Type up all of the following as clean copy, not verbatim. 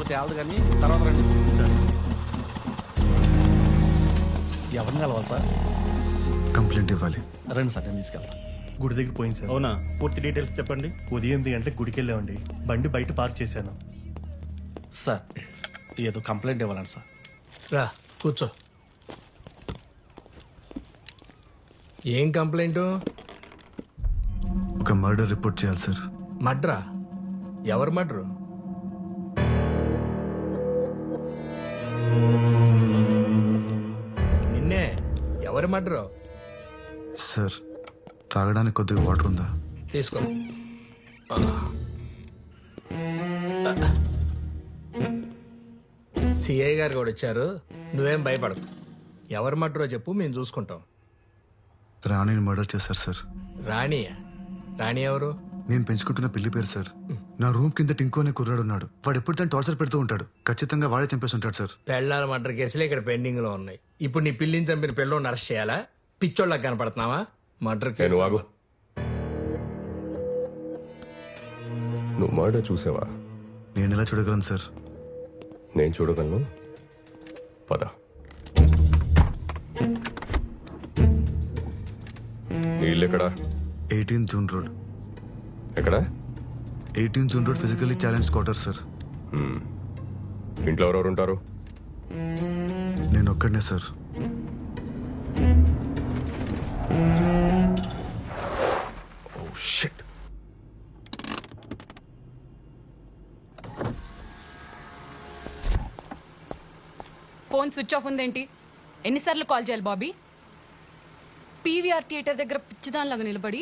తేలదు కానీ తర్వాత రండి. ఎవరిని కలవాలి సార్? కంప్లైంట్ ఇవ్వాలి. రండి సార్, నేను తీసుకెళ్తాను. గుడి దగ్గర పోయింది సార్. అవునా? పూర్తి డీటెయిల్స్ చెప్పండి. ఉదయం 8 గంటలకు గుడికి వెళ్ళామండి. బండి బయట పార్క్ చేశాను. సార్ ఏదో కంప్లైంట్ ఇవ్వాలండి సార్. రా కూర్చో. ఏం కంప్లైంట్? ఒక మర్డర్ రిపోర్ట్ చేయాలి సార్. మడ్రా? ఎవరు మడ్రు? నిన్నే. ఎవరు మడ్రు? సార్ తాగడానికి కొద్దిగా వాటర్ ఉందా? తీసుకో. సిఐ గారు కూడా వచ్చారు, నువ్వేం భయపడకు. ఎవరు మడ్రో చెప్పు, మేము చూసుకుంటాం. రాణిని మర్డర్ చేశారు సార్. రాణియా? రాణి ఎవరు? నేను పెంచుకుంటున్న పిల్లి పేరు సార్. నా రూమ్ కింద టింకు అనే కుర్రాడు ఉన్నాడు. వాడు ఎప్పుడు తను టార్చర్ పెడుతూ ఉంటాడు. ఖచ్చితంగా వాడే చంపేసి ఉంటాడు సార్. పెళ్ళాల మర్డర్ కేసులు ఇక్కడ పెండింగ్ లో ఉన్నాయి. ఇప్పుడు నీ పిల్లిని చంపిన పిల్లని అరెస్ట్ చేయాలా? పిచ్చోళ్ళకి కనపడుతున్నావా? Murder case. ఆగు. నువ్వు మర్డర్ చూసావా? నేను ఎలా చూడగలను సార్? నేను చూడగలను. పద. నీ ఇల్లు ఎక్కడా? 18 జూన్ రోడ్. ఎక్కడ? 18 June road physically challenge quarter sir. ఇంట్లో ఎవరెవరు ఉంటారు? నేను ఒక్కడనే sir. Shit. Phone switch off ఉందేంటి? ఎన్నిసార్లు కాల్ చేయాలి బాబీ? పీవీఆర్ థియేటర్ దగ్గర పిచ్చిదానిలాగా నిలబడి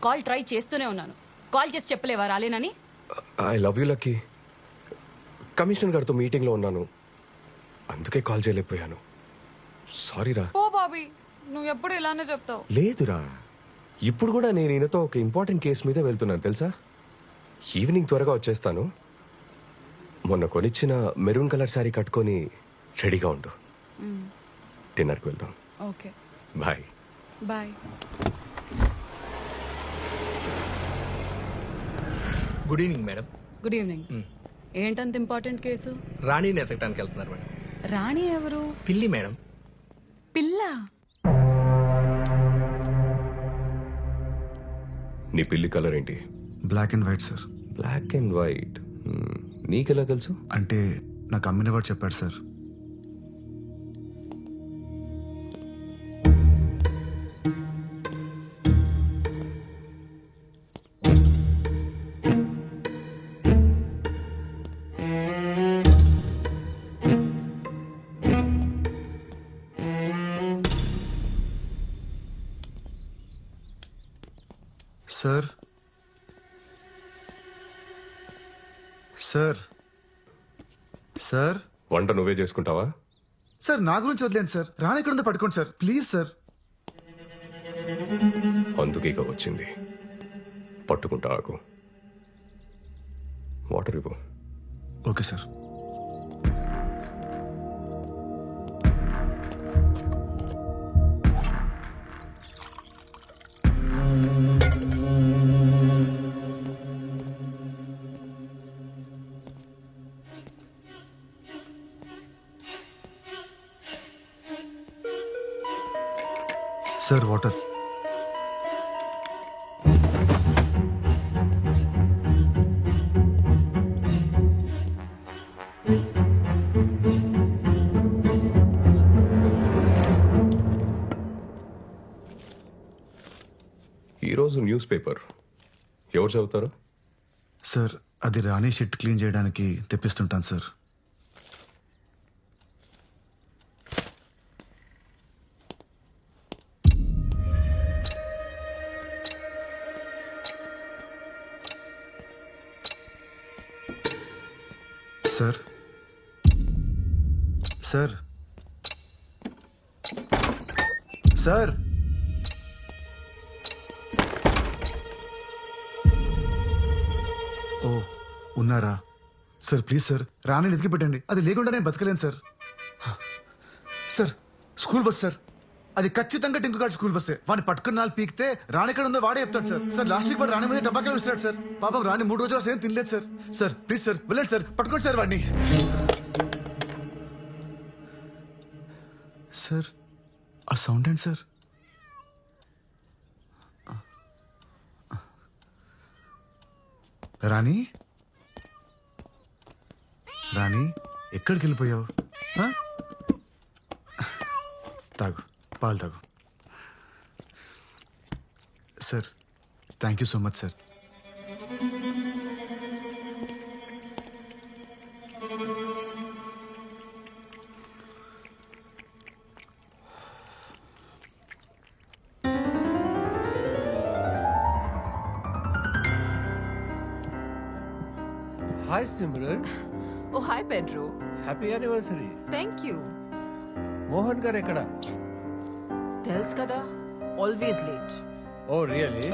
కాల్ ట్రై చేస్తూనే ఉన్నాను. కాల్ చేసి చెప్పలేవా రాలేనని? I love you Lucky. Commissioner గారితో మీటింగ్లో ఉన్నాను, అందుకే కాల్ చేయలేకపోయాను. సారీరా. ఓ బాబీ, నువ్వు ఎప్పుడు ఇలానే చెప్తావు. లేదురా, ఇప్పుడు కూడా నేను ఈయనతో ఒక ఇంపార్టెంట్ కేసు మీద వెళ్తున్నాను తెలుసా. ఈవినింగ్ త్వరగా వచ్చేస్తాను. మొన్న కొనిచ్చిన మెరూన్ కలర్ శారీ కట్టుకొని రెడీగా ఉండు. డిన్నర్కి వెళ్దాం. Okay bye. Bye. Good evening madam. Good evening. ఏంటంత ఇంపార్టెంట్ కేసు? రాణిని ఎతకడానికి వెళ్తున్నారు మేడం. రాణి ఎవరు? పిల్లి మేడం. పిల్ల? నీ పిల్లి కలర్ ఏంటి? Black and white sir. Black and white. నీకెలా తెలుసు? అంటే నాకు అమ్మిన వాడు చెప్పాడు సార్. సార్ సార్ సార్ వంట నువ్వే చేసుకుంటావా? సార్ నా గురించి వదిలేండి సార్. రాని ఎక్కడుందో పట్టుకోండి సార్ ప్లీజ్ సార్. అందుకే ఇక వచ్చింది. పట్టుకుంటా ఆకు. వాటర్ ఇవ్వు. Okay sir. Sir water. ఈరోజు న్యూస్ పేపర్ ఎవరు చదువుతారు? సార్ అది రాణి షిట్ క్లీన్ చేయడానికి తెప్పిస్తుంటాను సార్. సార్ సార్ సార్ ఓ ఉన్నారా సార్? ప్లీజ్ సార్ రాణిని ఎతికి పెట్టండి. అది లేకుండా నేను బతకలేను sir. Sir school bus sir, అది ఖచ్చితంగా టింకు గారి స్కూల్ బస్సే. వాడిని పట్టుకున్న నాలుగు పీకితే రాణి ఎక్కడ ఉందో వాడే చెప్తాడు సార్. సార్ లాస్ట్ వీక్ వాడు రాణి మీద టబాకాలు ఇస్తాడు సార్. పాపం రాణి 3 రోజులు అసలు ఏం తినలేదు సార్. సార్ ప్లీజ్ సార్ వెళ్ళండి సార్, పట్టుకోండి సార్ వాడిని. సార్ ఆ సౌండ్ ఏంటి సార్? రాణి, రాణి ఎక్కడికి వెళ్ళిపోయావు? ఆ? తాగు, పాలు తాగు. Sir thank you so much sir. Hi Simran, oh hi Pedro. happy anniversary. Thank you. Mohan గారు ఎక్కడ? తెలుసు కదా, always late. Oh really?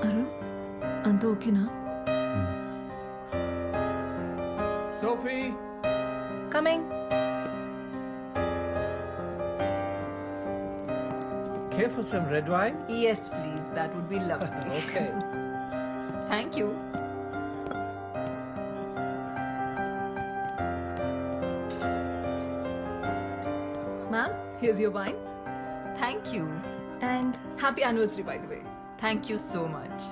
Arun, అంత ఓకేనా? Sophie, coming. care for some red wine? Yes please, that would be lovely. Okay. Thank you. Ma'am, here's your wine. Thank you. And happy anniversary, by the way. Thank you so much.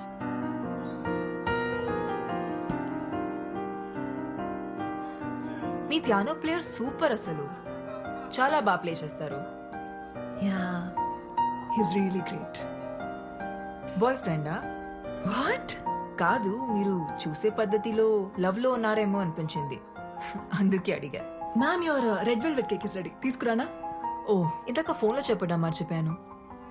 మీ piano player super, అసలు చాలా బాగా play చేస్తారు. Yeah, he's really great. Boy ఫ్రెండా? What? కాదు, మీరు చూసే పద్ధతిలో లవ్ లో ఉన్నారేమో అనిపించింది, అందుకే అడిగా. Ma'am, your red velvet cake is ready. తీసుకురానా? ఓ, ఇందాక ఫోన్ లో చెప్పడం మర్చిపోయాను.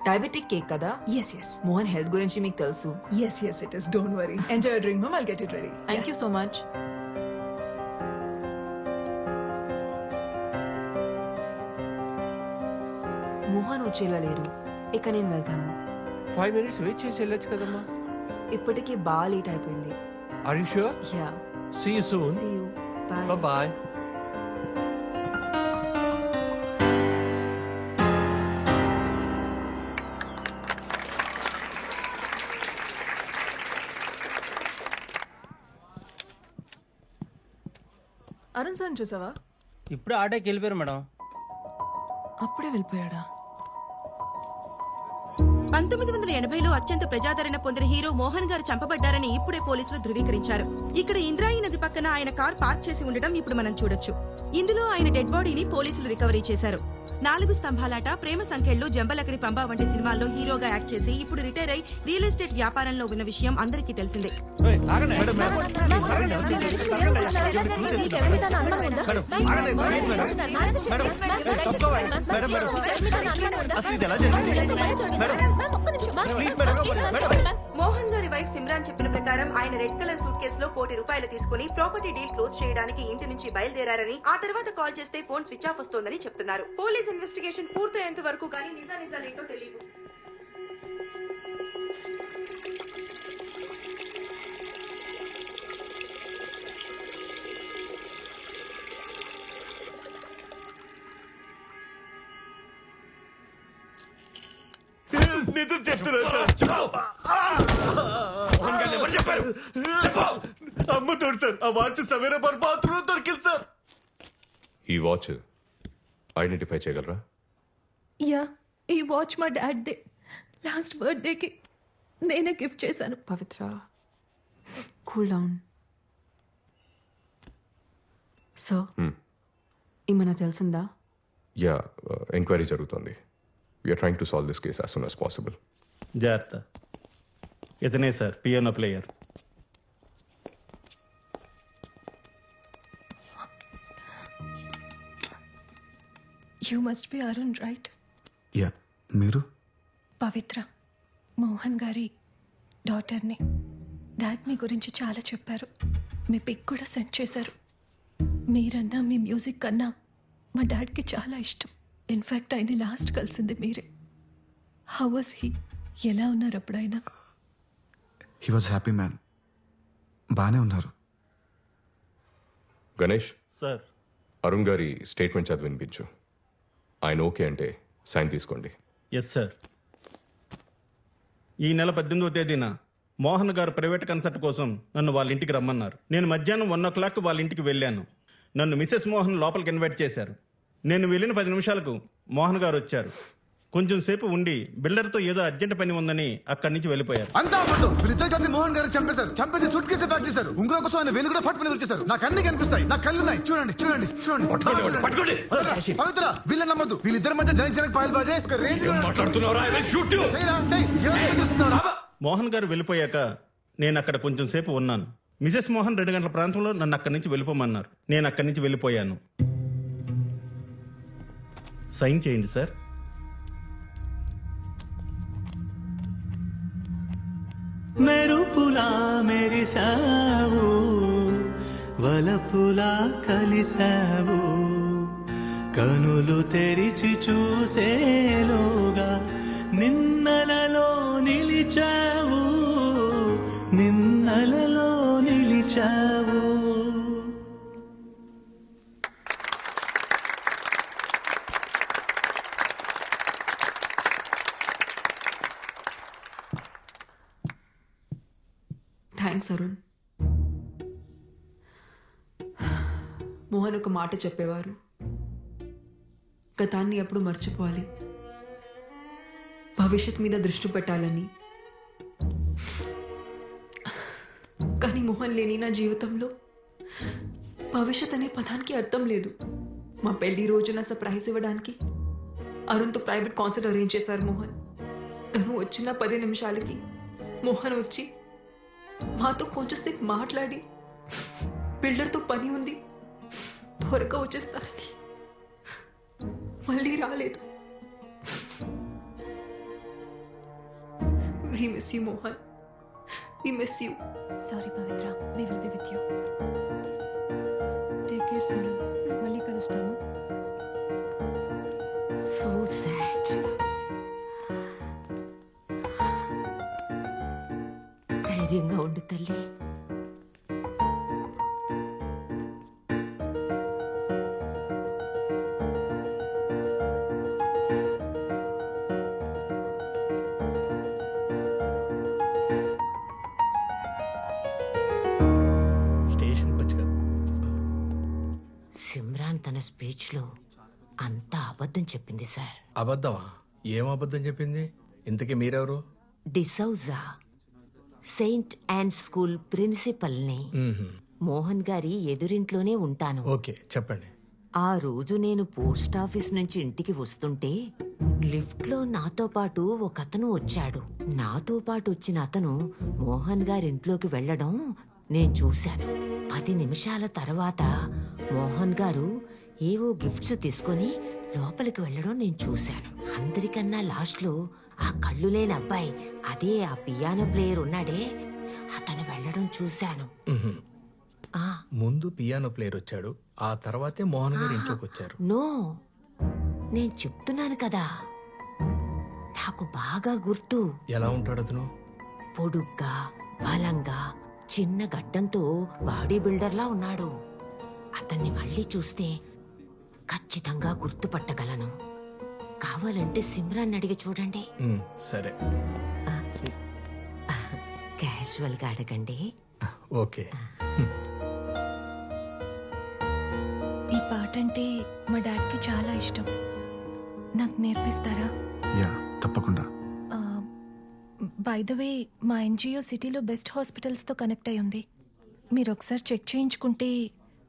డయాబెటిక్ కేక్ కదా? Yes, yes. మోహన్ హెల్త్ గురించి మీకు తెలుసు. Yes, yes, it is. Don't worry. Enjoy your drink, ma'am. I'll get it ready. Thank you so much. Mohan వచ్చేలా లేరు, ఇక నేను వెళ్తాను. 5 minutes wait చేసి వెళ్ళొచ్చు కదమ్మా. ఇప్పటికే బాగా లేట్ అయిపోయింది. Are you sure? Yeah, See you soon. See you, bye. Bye bye. Arun sir చూసావా? ఇప్పుడు ఆటోకి వెళ్ళిపోయారు మేడం. అప్పుడే వెళ్ళిపోయాడా? 1980లో అత్యంత ప్రజాదరణ పొందిన హీరో మోహన్ గారు చంపబడ్డారని ఇప్పుడే పోలీసులు ధృవీకరించారు. ఇక్కడ ఇంద్రాయి నది పక్కన ఆయన కార్ పార్క్ చేసి ఉండడం ఇప్పుడు మనం చూడొచ్చు. ఇందులో ఆయన డెడ్ బాడీని పోలీసులు రికవరీ చేశారు. 4 స్తంభాలాట, ప్రేమ సంఖ్యలు, జంబలకడి పంబ వంటి సినిమాల్లో హీరోగా యాక్ట్ చేసి ఇప్పుడు రిటైర్ అయి రియల్ ఎస్టేట్ వ్యాపారంలో ఉన్న విషయం అందరికీ తెలిసిందే. మోహన్ గారి వైఫ్ సిమ్రాన్ చెప్పిన ప్రకారం ఆయన రెడ్ కలర్ సూట్ కేసులో ₹1 కోటి తీసుకుని ప్రాపర్టీ డీల్ క్లోజ్ చేయడానికి ఇంటి నుంచి బయలుదేరారని, ఆ తర్వాత కాల్ చేస్తే ఫోన్ స్విచ్ ఆఫ్ వస్తోందని చెప్తున్నారు. పోలీస్ ఇన్వెస్టిగేషన్ పూర్తయ్యేంత వరకు కానీ నిజానిజాలేంటో తెలియదు. నిజం చెప్తున్నా. అమ్మ తోడు సార్, ఆ వాచ్ సవేరా బాత్రూమ్ దొరికింది సార్. ఈ వాచ్ ఐడెంటిఫై చేయగలరా? యా, ఈ వాచ్ మా డాడ్ దే. లాస్ట్ బర్త్డేకి నేనే గిఫ్ట్ చేశాను. పవిత్ర, కూల్ డౌన్. సో ఏమైనా తెలిసిందా? యా, ఎంక్వైరీ జరుగుతుంది. We're trying to solve this case as soon as possible. జాగ్రత్త, ఇతనే sir piano player. You must be Arun, right? Yeah, మీరు? పవిత్ర, మోహన్ గారి డాటర్ని. డాడ్ మీ గురించి చాలా చెప్పారు, మీ పిక్ కూడా సెండ్ చేశారు. మీరన్నా మీ మ్యూజిక్ కన్నా మా డాడ్కి చాలా ఇష్టం. ఇన్ఫ్యాక్ట్ ఆయన లాస్ట్ కలిసింది మీరే. How was he? ఎలా ఉన్నారు అప్పుడైనా? He was happy man. బాగానే ఉన్నారు. గణేష్, సార్. అరుణ్ గారి స్టేట్మెంట్ చదివి వినిపించు. ఆయన ఓకే అంటే సైన్ తీసుకోండి. Yes sir. ఈ నెల 18వ తేదీన మోహన్ గారు ప్రైవేట్ కన్సర్ట్ కోసం నన్ను వాళ్ళ ఇంటికి రమ్మన్నారు. నేను మధ్యాహ్నం 1:00 వాళ్ళ ఇంటికి వెళ్ళాను. నన్ను మిసెస్ మోహన్ లోపలికి ఇన్వైట్ చేశారు. నేను వెళ్ళిన 10 నిమిషాలకు మోహన్ గారు వచ్చారు. కొంచెం సేపు ఉండి బిల్డర్తో ఏదో అర్జెంట్ పని ఉందని అక్కడి నుంచి వెళ్ళిపోయారు. అంతా అబద్ధం. వీళ్ళిద్దరు కలిసి మోహన్ గారిని చంపేశారు. చంపేసి సూట్ కేసు ప్యాక్ చేశారు. ఉంగరం కోసం ఆయన వేలు కూడా ఫట్ పని వచ్చేసారు. నాకు అన్ని కనిపిస్తాయి. నాకు కళ్ళు ఉన్నాయి. చూడండి చూడండి చూడండి. పవిత్ర వీళ్ళని నమ్మద్దు. వీళ్ళిద్దరి మధ్య జనకి పాయలు బాజే ఒక రేంజ్. మోహన్ గారు వెళ్ళిపోయాక నేను అక్కడ కొంచెం సేపు ఉన్నాను. మిసెస్ మోహన్ 2 గంటల ప్రాంతంలో నన్ను అక్కడి నుంచి వెళ్ళిపోమన్నారు. నేను అక్కడి నుంచి వెళ్ళిపోయాను. సైన్ చేయండి సార్. మెరుపులా మెరిసావు, వలపులా కలిసావు, కనులు తెరిచి చూసేలోగా నిన్నలలో నిలిచావు, నిన్నలలో నిలిచావు. థ్యాంక్స్ అరుణ్. మోహన్ ఒక మాట చెప్పేవారు, గతాన్ని ఎప్పుడు మర్చిపోవాలి, భవిష్యత్ మీద దృష్టి పెట్టాలని. కానీ మోహన్ లేని నా జీవితంలో భవిష్యత్ అనే పదానికి అర్థం లేదు. మా పెళ్లి రోజున సర్ప్రైజ్ ఇవ్వడానికి అరుణ్తో ప్రైవేట్ కాన్సర్ట్ అరేంజ్ చేశారు మోహన్. తను వచ్చిన 10 నిమిషాలకి మోహన్ వచ్చి మాతో కొంచెంసేపు మాట్లాడి బిల్డర్తో పని ఉంది త్వరగా వచ్చేస్తారని మళ్ళీ రాలేదు. We miss you, Mohan. We miss you. Sorry, Pavitra. We will be with you. Take care, Simran. మళ్ళీ కలుస్తాను. So sad. ధైర్యంగా ఉండు తల్లి. సిమ్రాన్ తన స్పీచ్ లో అంతా అబద్ధం చెప్పింది సార్. అబద్ధమా? ఏం అబద్ధం చెప్పింది? ఇంతకీ మీరెవరు? డిసౌజా, సెయింట్ అండ్ స్కూల్ ప్రిన్సిపల్ని. మోహన్ గారి ఎదురింట్లోనే ఉంటాను. ఓకే, చెప్పండి. ఆ రోజు నేను పోస్ట్ ఆఫీస్ నుంచి ఇంటికి వస్తుంటే లిఫ్ట్ లో నాతో పాటు ఒక అతను వచ్చాడు. నాతో పాటు వచ్చిన అతను మోహన్ గారి ఇంట్లోకి వెళ్లడం నేను చూశాను. 10 నిమిషాల తర్వాత మోహన్ గారు ఏవో గిఫ్ట్స్ తీసుకొని లోపలికి వెళ్లడం నేను చూశాను. అందరికన్నా లాస్ట్ లో ఆ కళ్ళు లేని అబ్బాయి, అదే ఆ పియానో ప్లేయర్ ఉన్నాడే, అతను వెళ్లడం చూశాను. ముందు పియానో ప్లేయర్ వచ్చాడు, ఆ తర్వాతే మోహన్ గారు ఇంట్లోకి వచ్చారు. నో, నేను చెప్తున్నాను కదా, నాకు బాగా గుర్తు. ఎలా ఉంటాడు అతను? పొడుగ్గా, బలంగా, చిన్న గడ్డంతో బాడీ బిల్డర్లా ఉన్నాడు. అతన్ని మళ్ళీ చూస్తే ఖచ్చితంగా గుర్తుపట్టగలను. కావాలంటే సిమ్రాన్ అడిగి చూడండి. సరే, క్యాజువల్ గా అడగండి. ఓకే. ఈ పాట అంటే మా డాడ్కి చాలా ఇష్టం. నాకు నేర్పిస్తారా? యా, తప్పకుండా. బై ద వే, మా ఎన్జిఓ సిటీలో బెస్ట్ హాస్పిటల్స్తో కనెక్ట్ అయి ఉంది. మీరు ఒకసారి చెక్ చేయించుకుంటే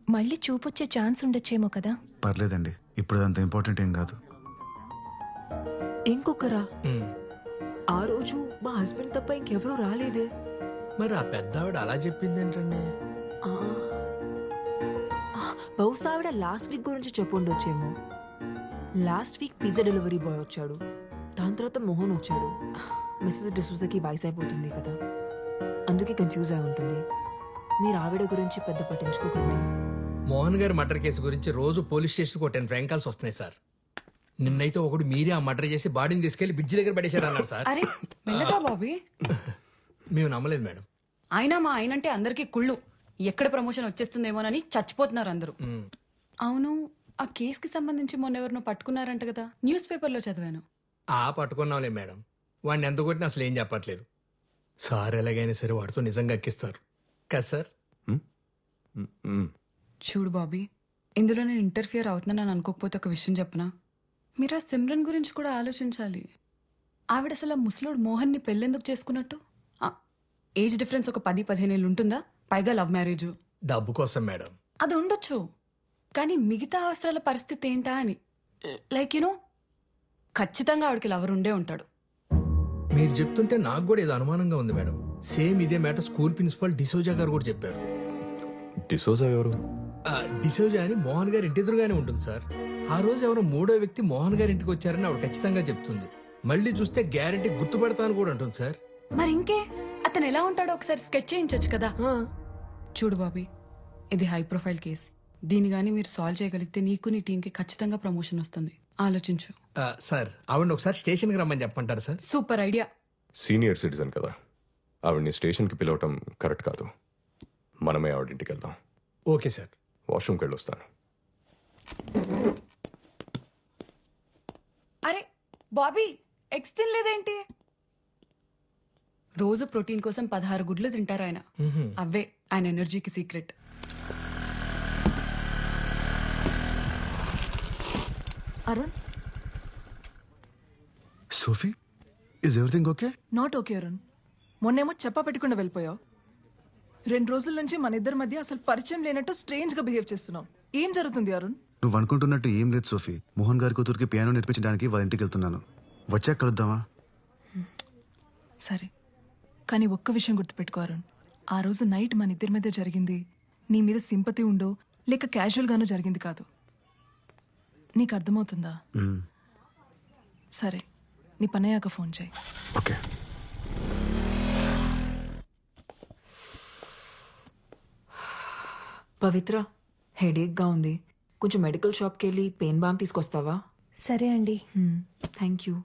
మళ్ళీ చూపొచ్చే ఛాన్స్ ఉండొచ్చేమో కదా. పర్లేదండి, ఇప్పుడు అంత ఇంపార్టెంట్ ఏం కాదు. ఇంకొకరా? ఆ రోజు మా హస్బెండ్ తప్ప ఇంకెవరూ రాలేదే. మరి ఆ పెద్దావిడ అలా చెప్పింది ఏంటండి? బహుశా ఆవిడ లాస్ట్ వీక్ గురించి చెప్పుండొచ్చేమో. Last week pizza delivery boy వచ్చాడు, దాని తర్వాత మోహన్ వచ్చాడు. మిస్సెస్ డిసూజాకి వయసు అయిపోతుంది కదా, అందుకే కన్ఫ్యూజ్ అయి ఉంటుంది. మీరు ఆవిడ గురించి పెద్ద పట్టించుకోకండి. మోహన్ గారి మర్డర్ కేసు గురించి రోజు పోలీస్ స్టేషన్కి 10 ఫ్రాంక్ కాల్స్ వస్తున్నాయి సార్. నిన్నైతే ఒకడు మీరే ఆ మర్డర్ చేసి బాడీని తీసుకెళ్లి బ్రిడ్జ్ దగ్గర పడేశారు అన్నారు సార్. అరే మెల్లగా బాబీ. మేము నమ్మలేదు మేడం. అయినా మా ఆయనంటే అందరికీ కుళ్ళు. ఎక్కడ ప్రమోషన్ వచ్చేస్తుందేమోనని చచ్చిపోతున్నారు అందరూ. అవును, ఆ కేసుకి సంబంధించి మొన్న ఎవరినో పట్టుకున్నారంట కదా, న్యూస్ పేపర్లో చదివాను. పట్టుకున్నాంలే మేడం. వాడిని ఎంత కొట్టినా అసలు ఏం చెప్పట్లేదు. సార్ ఎలాగైనా సరే వాడితో నిజంగా ఎక్కిస్తారు కదా సార్? చూడు బాబీ, ఇందులో నేను ఇంటర్ఫియర్ అవుతున్నానని అనుకోకపోతే ఒక విషయం చెప్పనా? మీరు ఆ సిమ్రన్ గురించి కూడా ఆలోచించాలి. ఆవిడ అసలు ఆ ముసలోడు మోహన్ని పెళ్ళెందుకు చేసుకున్నట్టు? ఏజ్ డిఫరెన్స్ ఒక 10-15 ఏళ్ళు ఉంటుందా? పైగా లవ్ మ్యారేజ్. డబ్బు కోసం మేడం. అది ఉండొచ్చు, కానీ మిగతా అవసరాల పరిస్థితి ఏంటా అని. లైక్ యూనో, ఖచ్చితంగా ఆవిడకి లవర్ ఉండే ఉంటాడు. మీరు చెప్తుంటే నాకు కూడా ఏదో అనుమానంగా ఉంది మేడం. సేమ్ ఇదే మ్యాటర్ స్కూల్ ప్రిన్సిపల్ డిసోజా గారు కూడా చెప్పారు. డిసోజా ఎవరు? డిసోజా అని మోహన్ గారి ఇంటి ఎదురుగానే ఉంటుంది సార్. ఆ రోజు ఎవరో 3వ వ్యక్తి మోహన్ గారి ఇంటికి వచ్చారని ఆవిడ ఖచ్చితంగా చెప్తుంది. మళ్ళీ చూస్తే గ్యారెంటీ గుర్తుపడతాను కూడా అంటుంది సార్. మరి ఇంకే, అతను ఎలా ఉంటాడో ఒకసారి స్కెచ్ చేయించచ్చు కదా. చూడు బాబీ, ఇది హై ప్రొఫైల్ కేస్. దీని గానీ మీరు సాల్వ్ చేయగలిగితే నీకు నీ టీంకి ఖచ్చితంగా ప్రమోషన్ వస్తుంది. ఆలోచించు. సార్ ఆవిడ ఒకసారి స్టేషన్కి రమ్మని చెప్పంటారు sir? Super idea. Senior citizen కదా, ఆవిడ్ని స్టేషన్కి పిలవటం కరెక్ట్ కాదు. మనమే ఆవిడింటికి వెళ్దాం. Okay sir. వాష్రూమ్కి వెళ్ళొస్తాను. అరే బాబీ, ఎగ్స్ తినలేదేంటి? రోజు ప్రోటీన్ కోసం 16 గుడ్లు తింటారు ఆయన. అవే ఆయన ఎనర్జీకి సీక్రెట్. Arun, Sophie, is everything okay? Not okay Arun. మొన్నేమో చెప్పా పెట్టుకుండా వెళ్ళిపోయావు. 2 రోజుల నుంచి మన ఇద్దరి మధ్య అసలు పరిచయం లేనట్టు స్ట్రేంజ్ గా బిహేవ్ చేస్తున్నావు. ఏం జరుగుతుంది అరుణ్? నువ్వు అనుకుంటున్నట్టు ఏం లేదు సోఫీ. మోహన్ గారి కూతురికి పియానో నేర్పించడానికి వాళ్ళ ఇంటికి వెళ్తున్నాను. వచ్చాక కలుద్దామా? సరే, కానీ ఒక్క విషయం గుర్తుపెట్టుకో అరుణ్. ఆ రోజు నైట్ మన ఇద్దరి మధ్య జరిగింది నీ మీద సింపతి ఉండో లేక క్యాజువల్ గానో జరిగింది కాదు. నీకు అర్థమవుతుందా? సరే, నీ పనయ్యాక ఫోన్ చేయి. ఓకే. పవిత్ర, హెడేక్గా ఉంది. కొంచెం మెడికల్ షాప్కి వెళ్ళి పెయిన్ బామ్ తీసుకొస్తావా? సరే అండి. Thank you.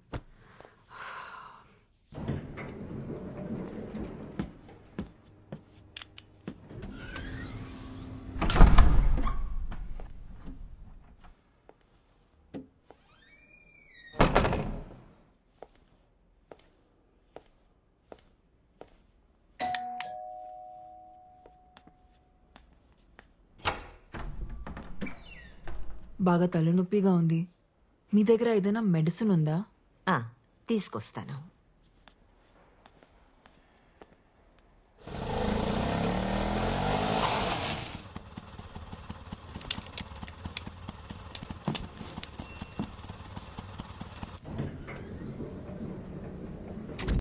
బాగా తలనొప్పిగా ఉంది. మీ దగ్గర ఏదైనా మెడిసిన్ ఉందా? తీసుకొస్తాను.